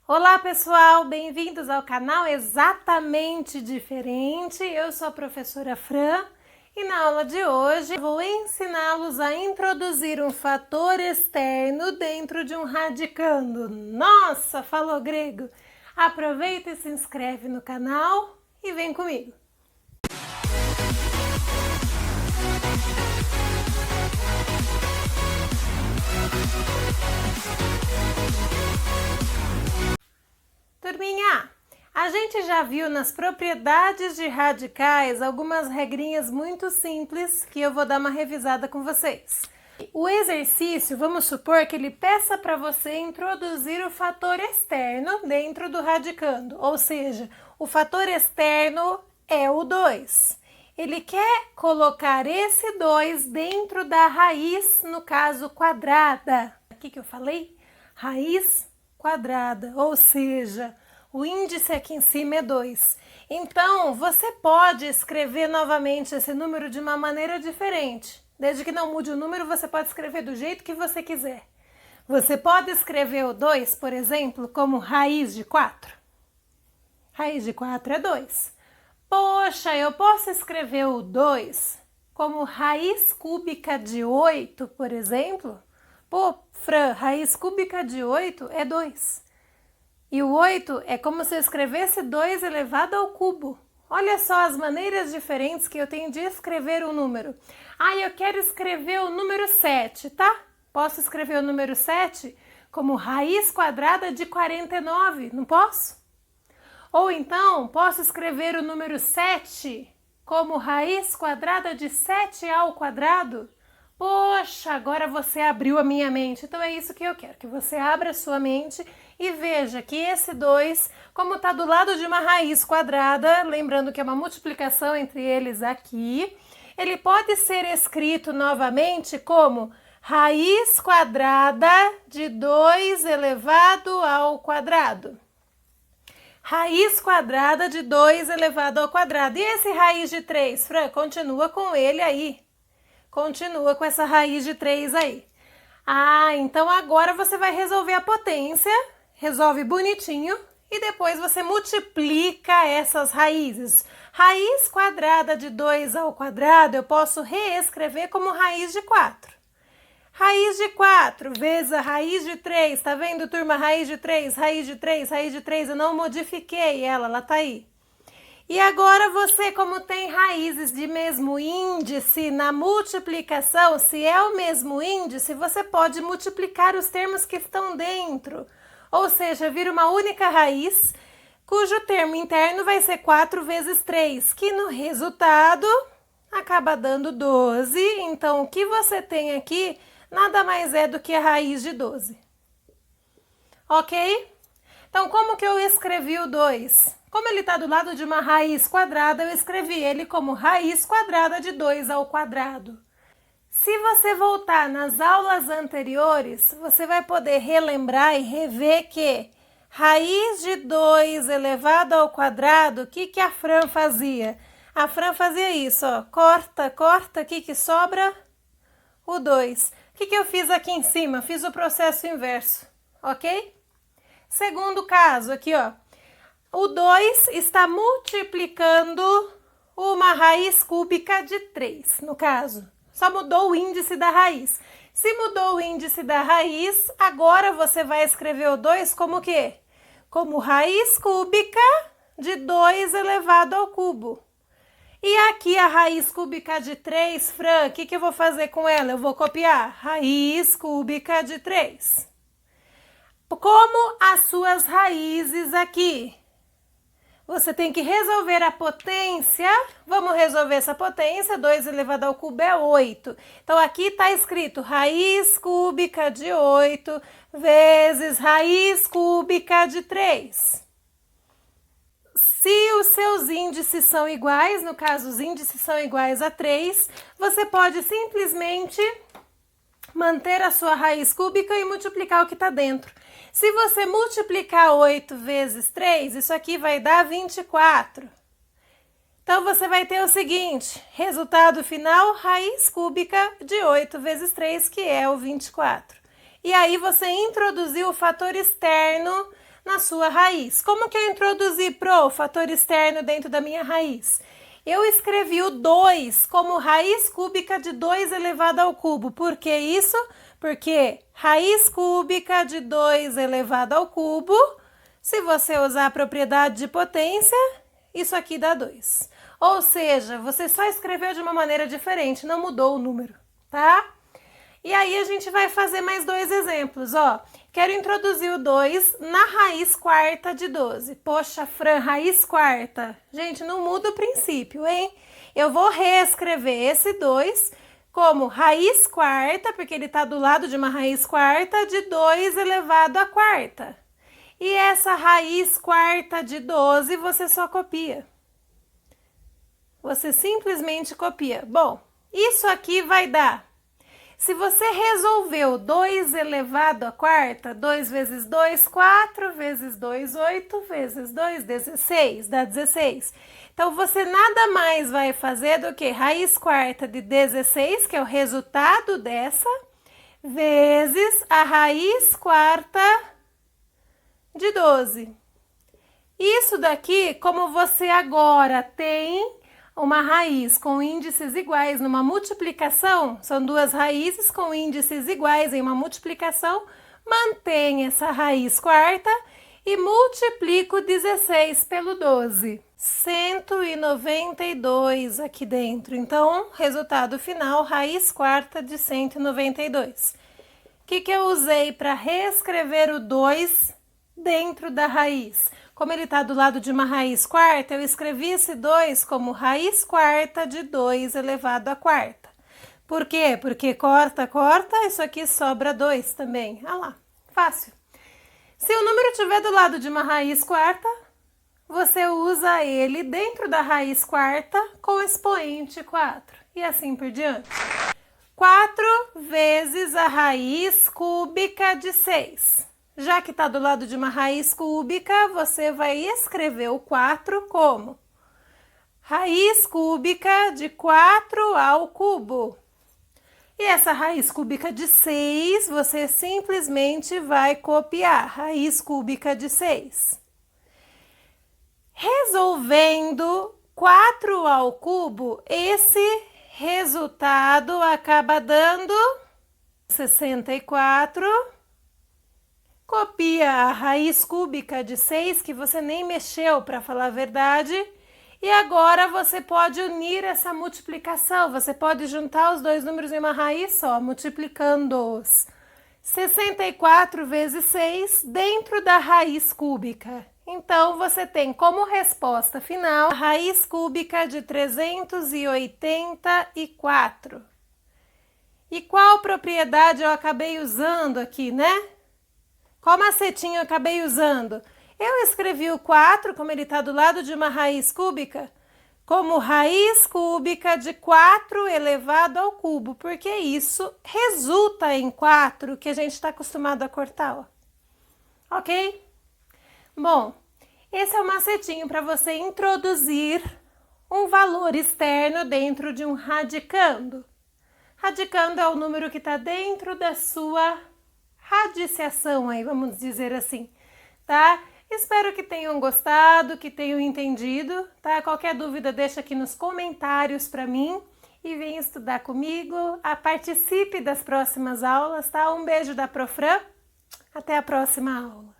Olá pessoal, bem-vindos ao canal Exatamente Diferente. Eu sou a professora Fran e na aula de hoje vou ensiná-los a introduzir um fator externo dentro de um radicando. Nossa, falou grego! Aproveita e se inscreve no canal e vem comigo! Turminha, a gente já viu nas propriedades de radicais algumas regrinhas muito simples que eu vou dar uma revisada com vocês. O exercício, vamos supor que ele peça para você introduzir o fator externo dentro do radicando, ou seja, o fator externo é o 2. Ele quer colocar esse 2 dentro da raiz, no caso quadrada. O que eu falei? Raiz quadrada, ou seja, o índice aqui em cima é 2. Então, você pode escrever novamente esse número de uma maneira diferente. Desde que não mude o número, você pode escrever do jeito que você quiser. Você pode escrever o 2, por exemplo, como raiz de 4. Raiz de 4 é 2. Poxa, eu posso escrever o 2 como raiz cúbica de 8, por exemplo? Pô, Fran, raiz cúbica de 8 é 2. E o 8 é como se eu escrevesse 2 elevado ao cubo. Olha só as maneiras diferentes que eu tenho de escrever um número. Ah, eu quero escrever o número 7, tá? Posso escrever o número 7 como raiz quadrada de 49, não posso? Ou então, posso escrever o número 7 como raiz quadrada de 7 ao quadrado? Poxa, agora você abriu a minha mente. Então é isso que eu quero, que você abra a sua mente e veja que esse 2, como está do lado de uma raiz quadrada, lembrando que é uma multiplicação entre eles aqui, ele pode ser escrito novamente como raiz quadrada de 2 elevado ao quadrado. Raiz quadrada de 2 elevado ao quadrado. E esse raiz de 3, Fran, continua com ele aí. Continua com essa raiz de 3 aí. Ah, então agora você vai resolver a potência, resolve bonitinho e depois você multiplica essas raízes. Raiz quadrada de 2 ao quadrado eu posso reescrever como raiz de 4. Raiz de 4 vezes a raiz de 3, tá vendo, turma? Raiz de 3, raiz de 3, raiz de 3, eu não modifiquei ela tá aí. E agora você, como tem raízes de mesmo índice na multiplicação, se é o mesmo índice, você pode multiplicar os termos que estão dentro. Ou seja, vira uma única raiz, cujo termo interno vai ser 4 vezes 3, que no resultado acaba dando 12. Então, o que você tem aqui nada mais é do que a raiz de 12. Ok? Então, como que eu escrevi o 2? Como ele está do lado de uma raiz quadrada, eu escrevi ele como raiz quadrada de 2 ao quadrado. Se você voltar nas aulas anteriores, você vai poder relembrar e rever que raiz de 2 elevado ao quadrado, o que a Fran fazia? A Fran fazia isso, ó, corta, aqui que sobra o 2. O que eu fiz aqui em cima? Fiz o processo inverso, ok? Segundo caso, aqui, ó. O 2 está multiplicando uma raiz cúbica de 3, no caso. Só mudou o índice da raiz. Se mudou o índice da raiz, agora você vai escrever o 2 como o quê? Como raiz cúbica de 2 elevado ao cubo. E aqui a raiz cúbica de 3, Fran, o que eu vou fazer com ela? Eu vou copiar raiz cúbica de 3. Como as suas raízes aqui, você tem que resolver a potência. Vamos resolver essa potência. 2 elevado ao cubo é 8. Então, aqui está escrito raiz cúbica de 8 vezes raiz cúbica de 3. Se os seus índices são iguais, no caso, os índices são iguais a 3, você pode simplesmente manter a sua raiz cúbica e multiplicar o que está dentro. Se você multiplicar 8 vezes 3, isso aqui vai dar 24. Então, você vai ter o seguinte, resultado final, raiz cúbica de 8 vezes 3, que é o 24. E aí, você introduziu o fator externo na sua raiz. Como que eu introduzi o fator externo dentro da minha raiz? Eu escrevi o 2 como raiz cúbica de 2 elevado ao cubo. Por que isso? Porque raiz cúbica de 2 elevado ao cubo, se você usar a propriedade de potência, isso aqui dá 2. Ou seja, você só escreveu de uma maneira diferente, não mudou o número, tá? E aí a gente vai fazer mais 2 exemplos, ó. Quero introduzir o 2 na raiz quarta de 12. Poxa, Fran, raiz quarta. Gente, não muda o princípio, hein? Eu vou reescrever esse 2 como raiz quarta, porque ele está do lado de uma raiz quarta, de 2 elevado à quarta. E essa raiz quarta de 12 você só copia. Você simplesmente copia. Bom, isso aqui vai dar... Se você resolveu 2 elevado à quarta, 2 vezes 2, 4, vezes 2, 8, vezes 2, 16, dá 16. Então, você nada mais vai fazer do que raiz quarta de 16, que é o resultado dessa, vezes a raiz quarta de 12. Isso daqui, como você agora tem... uma raiz com índices iguais numa multiplicação, são duas raízes com índices iguais em uma multiplicação, mantenho essa raiz quarta e multiplico 16 pelo 12. 192 aqui dentro. Então, resultado final, raiz quarta de 192. O que eu usei para reescrever o 2 dentro da raiz? Como ele está do lado de uma raiz quarta, eu escrevi esse 2 como raiz quarta de 2 elevado à quarta. Por quê? Porque corta, isso aqui sobra 2 também. Ah lá, fácil. Se o número estiver do lado de uma raiz quarta, você usa ele dentro da raiz quarta com expoente 4. E assim por diante. 4 vezes a raiz cúbica de 6. Já que está do lado de uma raiz cúbica, você vai escrever o 4 como raiz cúbica de 4 ao cubo. E essa raiz cúbica de 6, você simplesmente vai copiar. Raiz cúbica de 6. Resolvendo 4 ao cubo, esse resultado acaba dando 64. Copia a raiz cúbica de 6, que você nem mexeu, para falar a verdade. E agora você pode unir essa multiplicação. Você pode juntar os dois números em uma raiz só, multiplicando-os. 64 vezes 6 dentro da raiz cúbica. Então, você tem como resposta final a raiz cúbica de 384. E qual propriedade eu acabei usando aqui, né? Qual macetinho eu acabei usando? Eu escrevi o 4, como ele está do lado de uma raiz cúbica, como raiz cúbica de 4 elevado ao cubo, porque isso resulta em 4, que a gente está acostumado a cortar, ó. Ok? Bom, esse é o macetinho para você introduzir um valor externo dentro de um radicando. Radicando é o número que está dentro da sua radiciação aí, vamos dizer assim, tá? Espero que tenham gostado, que tenham entendido, tá? Qualquer dúvida deixa aqui nos comentários para mim e venha estudar comigo, participe das próximas aulas, tá? Um beijo da Profran, até a próxima aula.